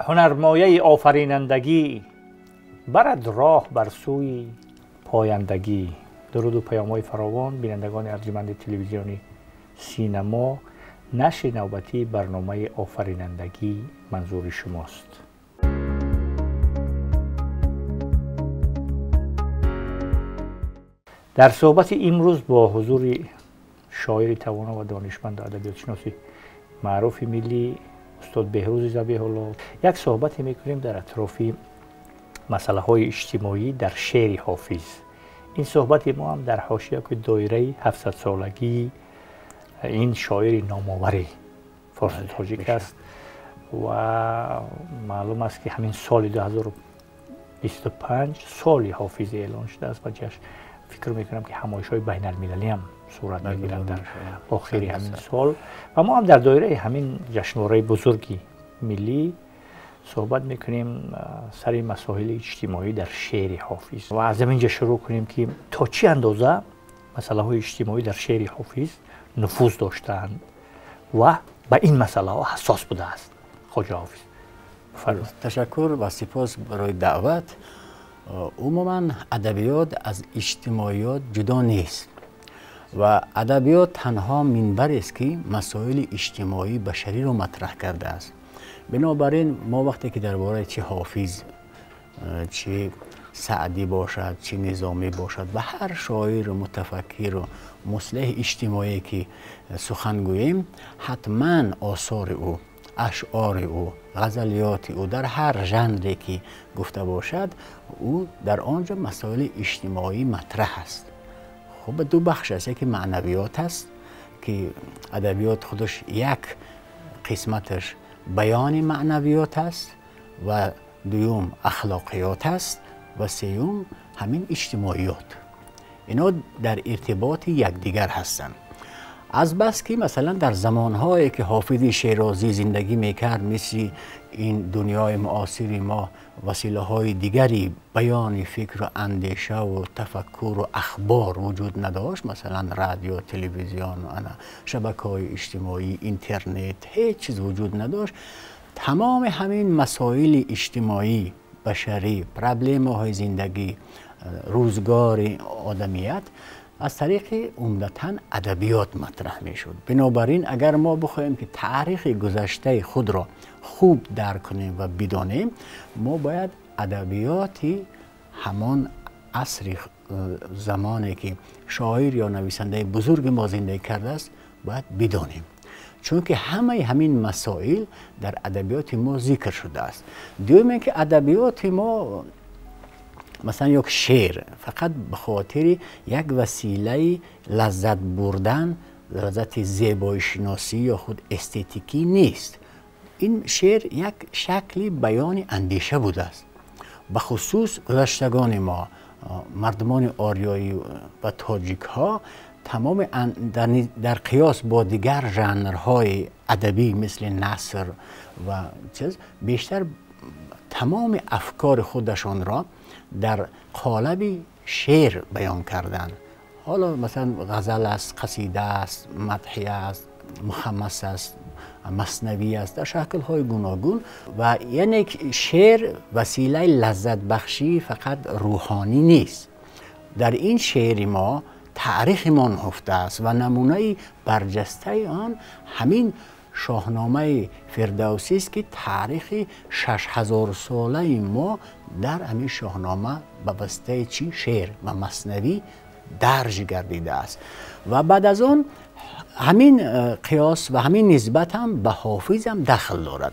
هنرمایه آفرینندگی برد راه بر سوی پایندگی. درود و پیام‌های فراوان بینندگان ارجمند تلویزیونی سینما. نشر نوبتی برنامه آفرینندگی منظور شماست. در صحبت امروز با حضور شاعر توانا و دانشمند ادبیات شناسی معروف ملی استاد بهروز ذبیح الله یک صحبت میکنیم در اطراف مسئله های اجتماعی در شعر حافظ. این صحبت ما هم در حاشیه که دایره 700 سالگی این شاعر نامآور فارس تاجیک است و معلوم است که همین سال 2025 سال حافظ اعلان شده است و فکر میکنم که همایش‌های بین المللی هم صورت میگیرند در آخر همین سال و ما هم در دایره همین جشنواره بزرگی ملی صحبت میکنیم سر مسائل اجتماعی در شعر حافظ و از اینجا شروع کنیم که تا چی اندازه مسئله های اجتماعی در شعر حافظ نفوذ داشتند و به این مسئله ها حساس بوده است. خواجه حافظ تشکر و سپاس برای دعوت. عموما ادبیات از اجتماعیات جدا نیست و ادبیات تنها منبر است که مسائل اجتماعی بشری رو مطرح کرده است. بنابراین ما وقتی که درباره چه حافظ، چه سعدی باشد، چه نظامی باشد و هر شاعر و متفکر و مصلح اجتماعی که سخن گوییم، حتما آثار او، اشعار او، غزلیات او در هر ژانری که گفته باشد او در آنجا مسائل اجتماعی مطرح است. خب دو بخش است، یکی معنویات است که ادبیات خودش یک قسمتش بیان معنویات است و دوم اخلاقیات است و سوم همین اجتماعیات. اینا در ارتباط یکدیگر هستند. از بس که مثلا در زمانهایی که حافظ شیرازی زندگی میکرد، مثل این دنیای معاصر ما وسیله های دیگری بیان فکر و اندیشه و تفکر و اخبار وجود نداشت، مثلا رادیو، تلویزیون، شبکه‌های اجتماعی، اینترنت، هیچ چیز وجود نداشت. تمام همین مسائل اجتماعی بشری، پرابلم های زندگی، روزگار آدمیت از طریق عمدتاً ادبیات مطرح می شد. بنابراین اگر ما بخوایم که تاریخ گذشته خود را خوب درک کنیم و بدانیم، ما باید ادبیاتی همان عصر زمانی که شاعر یا نویسنده بزرگ ما زندگی کرده است باید بدانیم، چون که همین مسائل در ادبیات ما ذکر شده است. دوم اینکه ادبیات ما مثلا یک شعر فقط به خاطر یک وسیله لذت بردن، لذت زیبایی شناسی یا خود استتیکی نیست. این شعر یک شکلی بیان اندیشه بوده است. به خصوص گذشتگان ما، مردمان آریایی و تاجیک ها، تمام در قیاس با دیگر ژانرهای ادبی مثل نثر و چیز، بیشتر تمام افکار خودشان را در قالب شعر بیان کردن. حالا مثلا غزل است، قصیده است، مدحیه است، مخمس است، مثنوی است، در شکل‌های گوناگون. و یعنی شعر وسیله لذت بخشی فقط روحانی نیست. در این شعر ما تاریخ ما نهفته است و نمونه برجسته آن همین شاهنامه فردوسی است که تاریخ 6000 ساله ما در همین شاهنامه به واسطه چی شعر و مثنوی درج گردیده است. و بعد از آن همین قیاس و همین نسبت هم به حافظ هم دخل دارد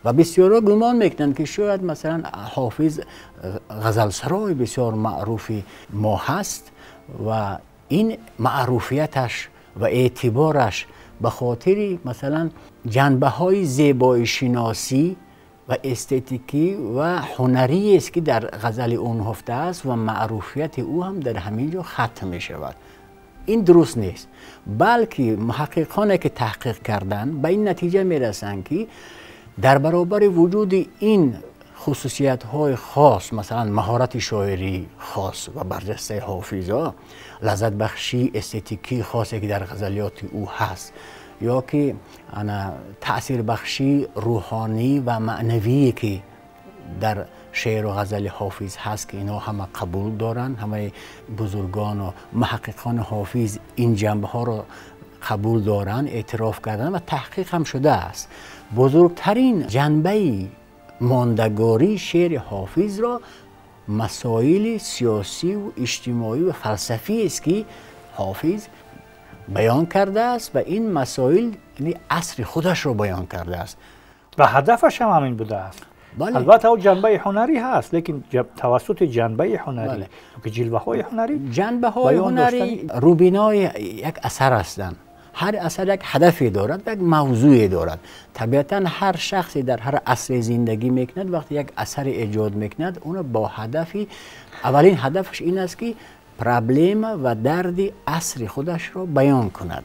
و بسیارا گمان میکنند که شاید مثلا حافظ غزلسرای بسیار معروف ما هست و این معروفیتش و اعتبارش به خاطر مثلا جنبه های زیبایی شناسی و استتیکی و هنری است که در غزل اون هفته است و معروفیت او هم در همینجا ختم می شود. این درست نیست، بلکه محققانی که تحقیق کردن به این نتیجه می رسند که در برابر وجود این خصوصیت های خاص، مثلا مهارت شاعری خاص و برجسته حافظ، لذت بخشی استتیکی خاصی که در غزلیات او هست، یا که تأثیر بخشی روحانی و معنوی که در شعر و غزل حافظ هست که اینا همه قبول دارن، همه بزرگان و محققان حافظ این جنبه ها رو قبول دارن، اعتراف کردن و تحقیق هم شده است. بزرگترین جنبه ماندگاری شعر حافظ را مسائل سیاسی و اجتماعی و فلسفی است که حافظ بیان کرده است و این مسائل یعنی عصر خودش رو بیان کرده است و هدفش هم همین بوده است. بله. البته او جنبه هنری هست، لیکن توسط جنبه هنری، بله. که جلوه های هنری، جنبه های هنری روبینای یک اثر هستند. هر اثر یک هدفی دارد، یک موضوعی دارد. طبیعتا هر شخصی در هر عصر زندگی میکند، وقتی یک اثر ایجاد میکند اون با هدفی، اولین هدفش این است که پرابلم و درد عصر خودش را بیان کند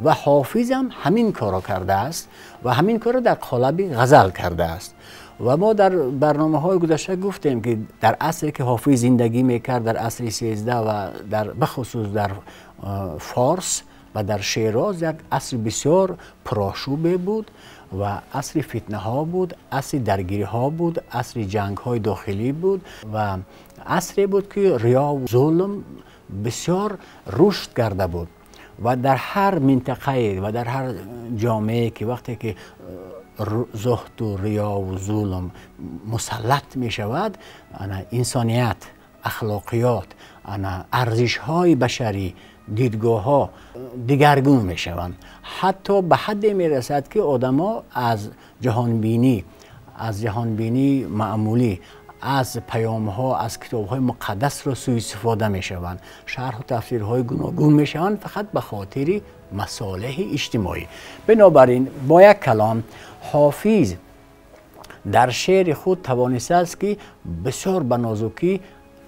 و حافظ هم همین کارو کرده است و همین کارو در قالب غزل کرده است. و ما در برنامه های گذشته گفتیم که در عصری که حافظ زندگی میکرد، در عصر 13 و در بخصوص در فارس و در شیراز، یک عصر بسیار پرآشوب بود و عصر فتنه ها بود، عصر درگیری ها بود، عصر جنگ های داخلی بود و عصری بود که ریا و ظلم بسیار رشد کرده بود و در هر منطقه و در هر جامعه که وقتی که زهد و ریا و ظلم مسلط می شود، انسانیت، اخلاقیات، ارزش های بشری، دیدگاه ها دیگرگون می شوند. حتی به حد می رسد که آدما از جهانبینی معمولی، از پیام ها، از کتاب های مقدس را سوء استفاده می شوند، شرح و تفسیر های گوناگون می شوند فقط به خاطر مصالح اجتماعی. بنابراین با یک کلام حافظ در شعر خود توانسته است که بسیار به نازکی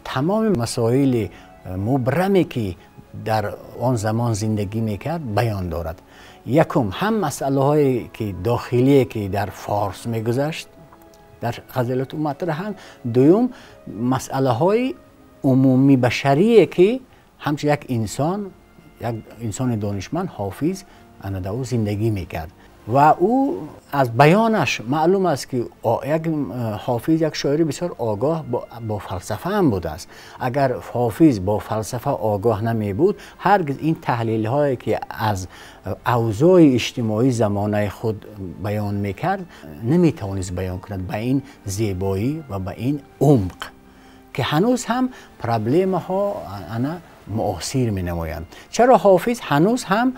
تمام مسائل مبرمی که در آن زمان زندگی میکرد بیان دارد. یکم هم مسئله هایی که داخلی که در فارس میگذشت در غزلات مطرحند، دوم مسئله های عمومی بشریه که همچون یک انسان دانشمند حافظ در او زندگی میکرد و او از بیانش معلوم است که حافظ یک شاعر بسیار آگاه با فلسفه هم بوده است. اگر حافظ با فلسفه آگاه نمی بود، هرگز این تحلیل هایی که از اوضاع اجتماعی زمانه خود بیان میکرد نمی توانست بیان کند به این زیبایی و به این عمق که هنوز هم پرابلم ها معاصر می نمایند. چرا حافظ هنوز هم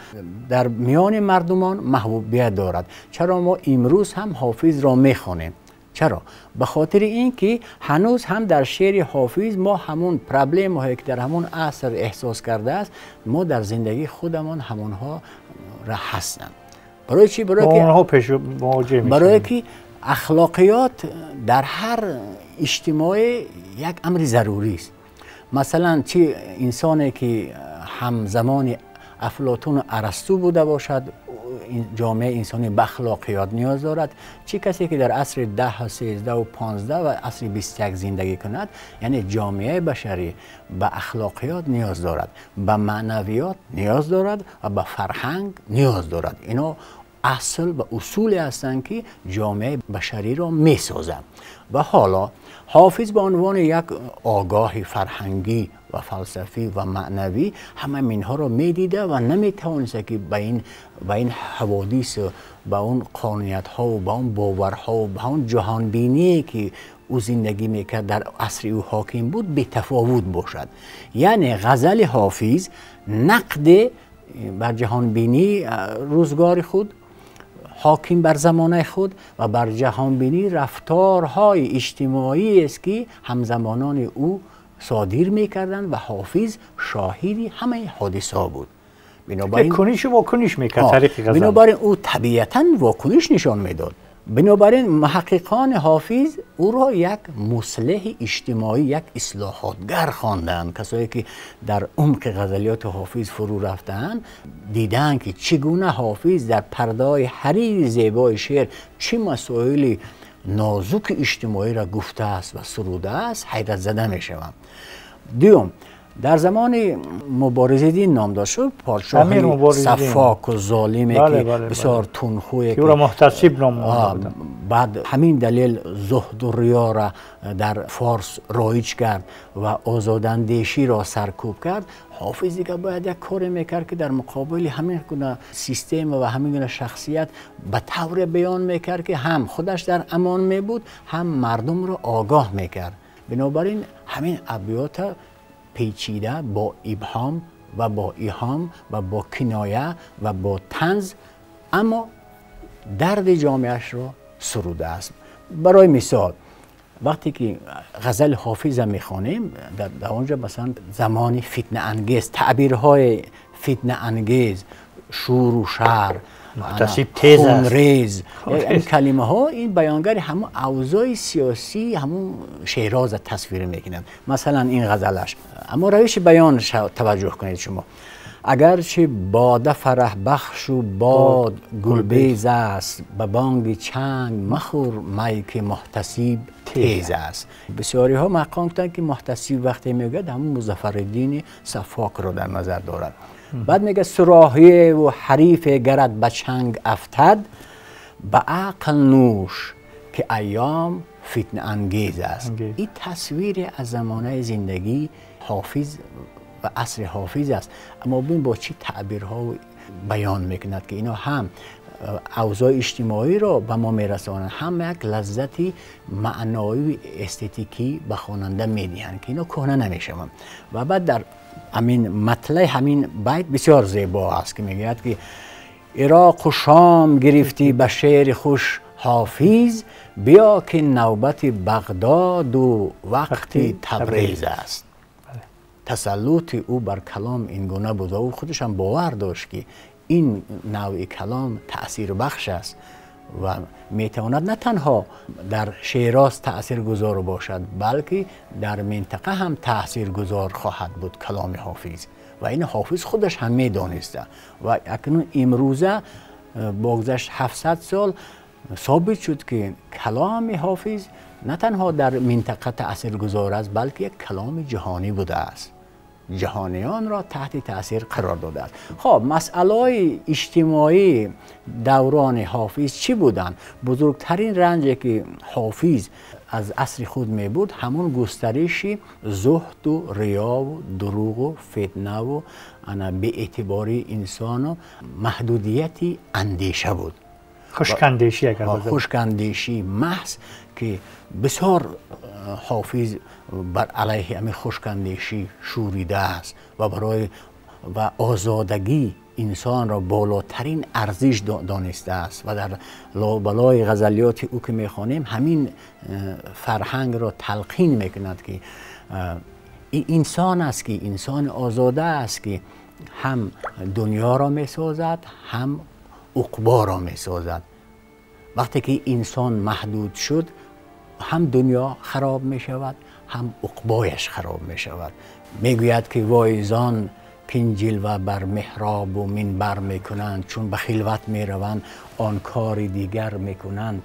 در میان مردمان محبوبیت دارد؟ چرا ما امروز هم حافظ را می خوانیم؟ چرا؟ به خاطر اینکه هنوز هم در شعر حافظ ما همون پرابلم هایی که در همون عصر احساس کرده است، ما در زندگی خودمان همونها را هستند. برای چی؟ برای که اخلاقیات در هر اجتماع یک امر ضروری است. مثلا چه انسانی که همزمان افلاطون و ارسطو بوده باشد، جامعه انسانی به اخلاقیات نیاز دارد، چه کسی که در عصر 10 و 13 و 15 و عصر 21 زندگی کند، یعنی جامعه بشری به اخلاقیات نیاز دارد، به معنویات نیاز دارد و به فرهنگ نیاز دارد. اینا اصل و اصولی هستند که جامعه بشری را می سازند. و حالا حافظ به عنوان یک آگاه فرهنگی و فلسفی و معنوی همه اینها را می دیده و نمی توانسته که به این حوادث، به اون قانونیت ها و به اون باورها و به اون جهانبینی که او زندگی میکرد در عصر او حاکم بود بی تفاوت باشد. یعنی غزل حافظ نقد بر جهانبینی روزگار خود، حاکم بر زمانه خود و بر جهانبینی رفتارهای اجتماعی است که همزمانان او صادر میکردند و حافظ شاهدی همه حادثه بود. بنابراین کنیش واکنش میکرد طریق غزل. بنابراین او طبیعتاً واکنش نشان میداد. بنابراین محققان حافظ او را یک مصلح اجتماعی، یک اصلاحاتگر خواندند. کسایی که در عمق غزلیات حافظ فرو رفتند دیدند که چگونه حافظ در پرده‌های حریر زیبای شعر چه مسائل نازک اجتماعی را گفته است و سروده است، حیرت زده میشوند. دوم، در زمان مبارزه دین نام داشت، پادشاه صفاک و ظالمی که بسیار تندخویه که او را محتسب نام دادند. بعد همین دلیل زهد و ریا را در فارس رایج کرد و آزاداندیشی را سرکوب کرد. حافظ دیگه باید یک کاری میکرد که در مقابل همین گونه سیستم و همین گونه شخصیت به طور بیان میکرد که هم خودش در امان میبود، هم مردم را آگاه میکرد. بنابراین همین ابیات پیچیده با ابهام و با ایهام و با کنایه و با طنز اما درد جامعهش را سروده است. برای مثال وقتی که غزل حافظ میخوانیم در اونجا مثلا زمان فتنه انگیز، تعبیرهای فتنه انگیز، شور و شر، محتسب تیز است، ریز، این کلمه ها این بیانگر همون اوضاع سیاسی همون شیراز تصویر میکنند. مثلا این غزلش، اما روش بیان توجه کنید شما. اگرچه باده فرح بخش و باد گلبیز است، به بانگ چنگ مخور می که محتسب تیز است. بسیاری ها مقام کردند که محتسب وقتی میگه همون مظفرالدین صفاک رو در نظر دارد. بعد میگه صراحی و حریف گرد به چنگ افتد، به عقل نوش که ایام فتنه انگیز است. این تصویر از زمانه زندگی حافظ و عصر حافظ است. اما ببین با چی تعبیرها بیان میکند که اینا هم اوضاع اجتماعی را به ما میرسانند، هم یک لذتی معنایی استتیکی به خواننده میدهند که اینا کهنه نمیشوند. و بعد در همین مطلع همین بیت بسیار زیبا است که میگوید که عراق و شام گرفتی به شعر خوش حافظ، بیا که نوبت بغداد و وقتی تبریز است. تسلط او بر کلام این گونه بود و او خودش هم باور داشت که این نوع کلام تأثیر بخش است و میتواند نه تنها در شیراز تأثیر گذار باشد بلکه در منطقه هم تأثیر گذار خواهد بود کلام حافظ و این حافظ خودش هم میدانسته و اکنون امروزه بگذشت 700 سال ثابت شد که کلام حافظ نه تنها در منطقه تأثیر گذار است بلکه یک کلام جهانی بوده است، جهانیان را تحت تأثیر قرار داده است. خب مسائل اجتماعی دوران حافظ چی بودند؟ بزرگترین رنجی که حافظ از عصر خود می بود همون گسترش زهد و ریا و دروغ و فتنه و به اعتباری انسان و محدودیتی اندیشه بود. خشکاندیشی اگر خشکاندیشی محض که بسیار حافظ بر علیه همین خشکاندیشی شوریده است و برای و آزادگی انسان را بالاترین ارزش دانسته است و در لابلای غزلیات او که میخوانیم همین فرهنگ را تلقین میکند که این انسان است که انسان آزاده است که هم دنیا را میسازد هم عقبا را میسازد. وقتی که انسان محدود شد هم دنیا خراب می شود هم عقبایش خراب می شود. میگوید که واعظان جلوه بر محراب و منبر می کنند، چون به خلوت می روند آن کار دیگر می کنند.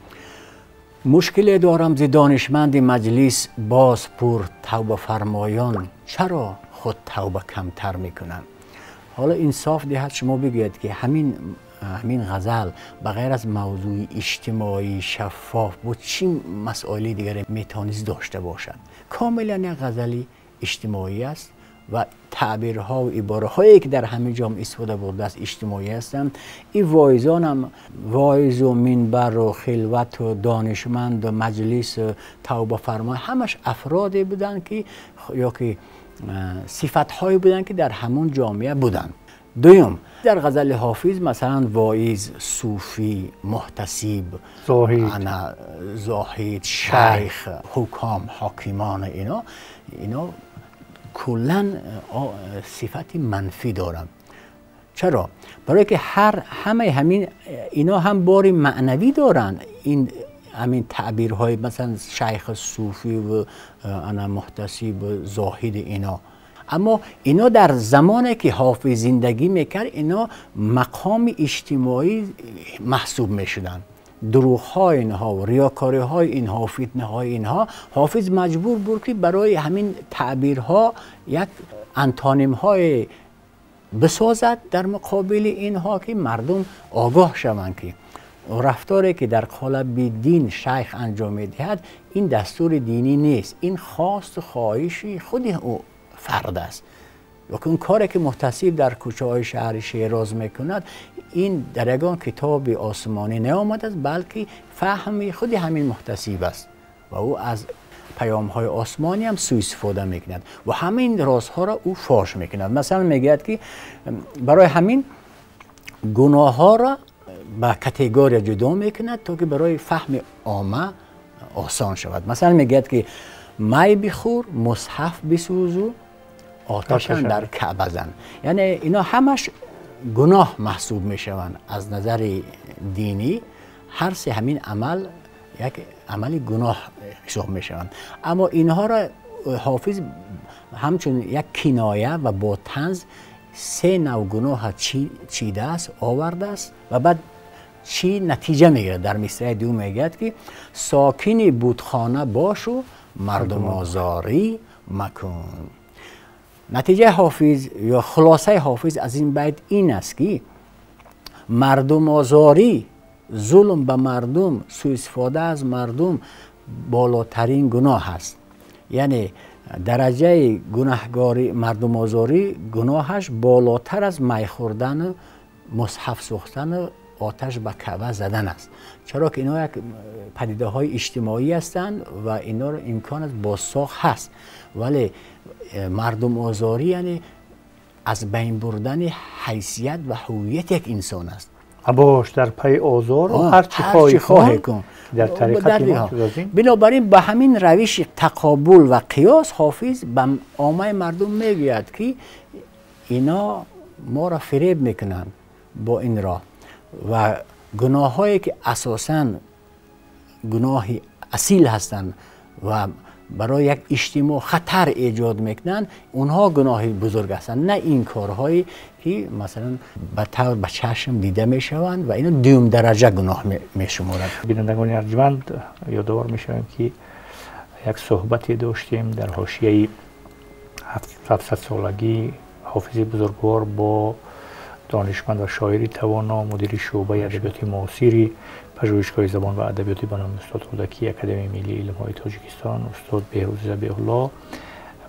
مشکلی دارم ز دانشمند مجلس باز پر توبه فرمایان، چرا خود توبه کمتر می کنند؟ حالا انصاف دهد شما بگوید که همین غزل بغیر از موضوع اجتماعی شفاف بود چی مسائلی دیگری میتونست داشته باشد؟ کاملا یک غزلی اجتماعی است و تعبیرها و عباره هایی که در همه جام استفاده بوده است اجتماعی هستند. این واعظان هم واعظ و منبر و خلوت و دانشمند و مجلس و توبه فرما همش افرادی بودند که یا که صفت هایی بودند که در همون جامعه بودند. دوم در غزل حافظ مثلا واعظ، صوفی، محتسب، زاهد، شیخ، حکام، حاکمان اینا کلا صفت منفی دارن. چرا؟ برای که همین اینا هم بار معنوی دارن. این همین تعبیرهای مثلا شیخ، صوفی و محتسب و زاهد اینا، اما اینا در زمانی که حافظ زندگی میکرد اینا مقام اجتماعی محسوب میشدن. دروغ های اینها و ریاکاری های اینها و فتنه های اینها حافظ مجبور بود که برای همین تعبیرها یک انتونیم های بسازد در مقابل اینها که مردم آگاه شوند که رفتاری که در قالب دین شیخ انجام میدهد این دستور دینی نیست، این خواست و خواهشی خود او فرد است. و اون کاری که محتسب در کوچه های شهر شیراز میکند این در یگان کتاب آسمانی نیامده است، بلکه فهم خود همین محتسب است و او از پیام های آسمانی هم سوء استفاده میکند و همین رازها را او فاش میکند. مثلا میگوید که برای همین گناه ها را به کاتگوری جدا میکند تا که برای فهم عامه آسان شود. مثلا میگوید که می بخور، مصحف بسوزو، آتشان در کعبه زن. یعنی اینا همش گناه محسوب میشوند از نظر دینی. هر سه همین عمل یک عمل گناه حساب میشوند، اما اینها را حافظ همچون یک کنایه و با طنز سه نوع گناه چیده است، آورده است و بعد چی نتیجه میگیره. در مصرع دوم میگه که ساکن بتخانه باش و مردم آزاری مکن. نتیجه حافظ یا خلاصه حافظ از این بیت این است که مردم آزاری، ظلم به مردم، سوء استفاده از مردم بالاترین گناه است. یعنی درجه گناهگاری مردم آزاری گناهش بالاتر از می خوردن و مصحف سوختن و آتش به کعبه زدن است، چرا که اینا یک پدیده های اجتماعی هستند و اینا رو امکان است بازساخت هست. ولی مردم آزاری یعنی از بین بردن حیثیت و هویت یک انسان است. باش در پی آزار و هر چی خواهی کن در طریقت ما. بنابراین با همین روش تقابل و قیاس حافظ به عامه مردم میگوید که اینا ما را فریب میکنن با این راه و گناه هایی که اساساً گناه اصیل هستند و برای یک اجتماع خطر ایجاد میکنن، اونها گناه بزرگ هستند، نه این کارهایی که مثلا به چشم دیده میشوند و اینا دوم درجه گناه میشمارند. بینندگان ارجمند، یادآور میشویم که یک صحبتی داشتیم در حاشیه 700 سالگی حافظ بزرگوار با دانشمند و شاعری توانا، مدیر شعبه ادبیات معاصری پژوهشگاه زبان و ادبیات به نام استاد کودکی اکادمی ملی علم‌های تاجیکستان، استاد بهروز ذبیح الله،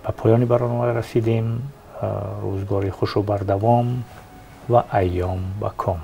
به پایان برنامه رسیدیم. روزگاری خوش و بردوام و ایام و کام.